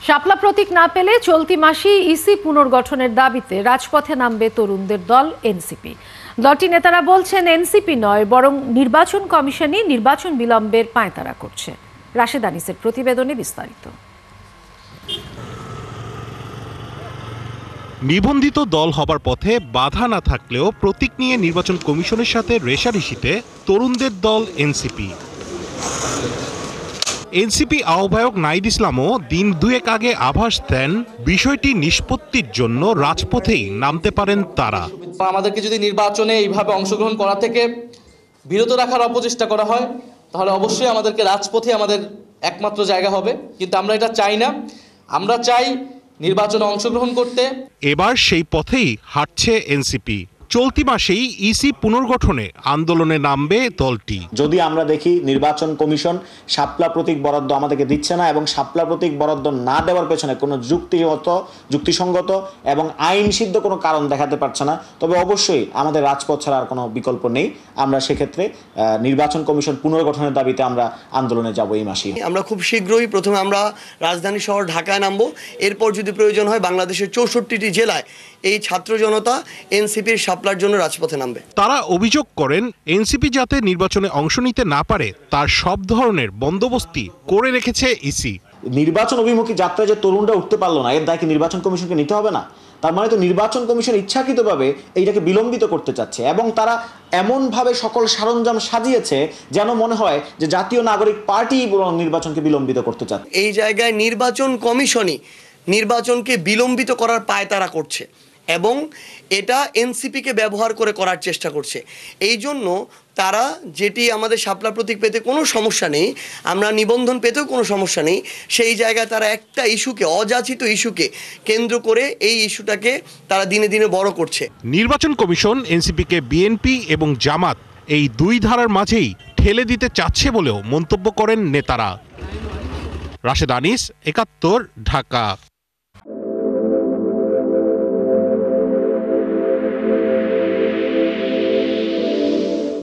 শাপলা প্রতীক না পেলে চলতি মাসেই ইসি পুনর্গঠনের দাবিতে রাজপথে নামবে তরুণদের দল এনসিপি। দলটি নেতারা বলছেন এনসিপি নয় বরং নির্বাচন কমিশনই নির্বাচন বিলম্বের পাঁয়তারা করছে। রাশেদ আনিসের প্রতিবেদনে বিস্তারিত। নিবন্ধিত দল হবার পথে বাধা না থাকলেও প্রতীক নিয়ে নির্বাচন কমিশনের সাথে রেষারেষিতে তরুণদের দল এনসিপি। এনসিপি আহ্বায়ক নাহিদ ইসলামও দিন দুয়েক আগে আভাস দেন বিষয়টি নিষ্পত্তির জন্য রাজপথেই নামতে পারেন তারা। আমাদেরকে যদি নির্বাচনে এইভাবে অংশগ্রহণ করা থেকে বিরত রাখার অপচেষ্টা করা হয় তাহলে অবশ্যই আমাদেরকে রাজপথে আমাদের একমাত্র জায়গা হবে, কিন্তু আমরা এটা চাই না। আমরা চাই নির্বাচনে অংশগ্রহণ করতে। এবার সেই পথেই হাঁটছে এনসিপি। চলতি মাসেই ইসি পুনর্গঠনে আন্দোলনে নামবে দলটি। যদি আমরা দেখি নির্বাচন কমিশন শাপলা প্রতীক বরাদ্দ আমাদেরকে দিচ্ছে না এবং শাপলা প্রতীক বরাদ্দ না দেওয়ার পেছনে কোনো যুক্তিসঙ্গত এবং আইন সিদ্ধ কোনো কারণ দেখাতে পারছে না, তবে অবশ্যই আমাদের রাজপথ ছাড়া আর কোনো বিকল্প নেই। আমরা সেক্ষেত্রে নির্বাচন কমিশন পুনর্গঠনের দাবিতে আমরা আন্দোলনে যাব এই মাসে। আমরা খুব শীঘ্রই প্রথমে আমরা রাজধানী শহর ঢাকায় নামবো, এরপর যদি প্রয়োজন হয় বাংলাদেশের 64টি জেলায় এই ছাত্র জনতা এনসিপির শাপলার জন্য রাজপথে নামবে। তারা অভিযোগ করেন এনসিপি যাতে নির্বাচনে অংশ নিতে না পারে তার সব ধরনের বন্দোবস্তি করে রেখেছে ইসি। নির্বাচন অভিমুখী যাত্রায় যে তরুণরা উঠতে পারলো না, এর দায় কি নির্বাচন কমিশনকে নিতে হবে না? তার মানে তো নির্বাচন কমিশন ইচ্ছাকৃতভাবে এইটাকে বিলম্বিত করতে চাচ্ছে এবং তারা এমনভাবে সকল সরঞ্জাম সাজিয়েছে যেন মনে হয় যে জাতীয় নাগরিক পার্টি নির্বাচনকে বিলম্বিত করতে চাচ্ছে। এই জায়গায় নির্বাচন কমিশনই নির্বাচনকে বিলম্বিত করার পায়তারা করছে এবং এটা এনসিপিকে ব্যবহার করে করার চেষ্টা করছে। এই জন্য তারা যেটি আমাদের শাপলা প্রতীক পেতে কোনো সমস্যা নেই, আমরা নিবন্ধন পেতেও কোনো সমস্যা নেই, সেই জায়গায় তারা একটা ইস্যুকে, অযাচিত ইস্যুকে কেন্দ্র করে এই ইস্যুটাকে তারা দিনে দিনে বড় করছে। নির্বাচন কমিশন এনসিপিকে বিএনপি এবং জামাত এই দুই ধারার মাঝেই ঠেলে দিতে চাচ্ছে বলেও মন্তব্য করেন নেতারা। রাশেদ আনিস, ৭১, ঢাকা।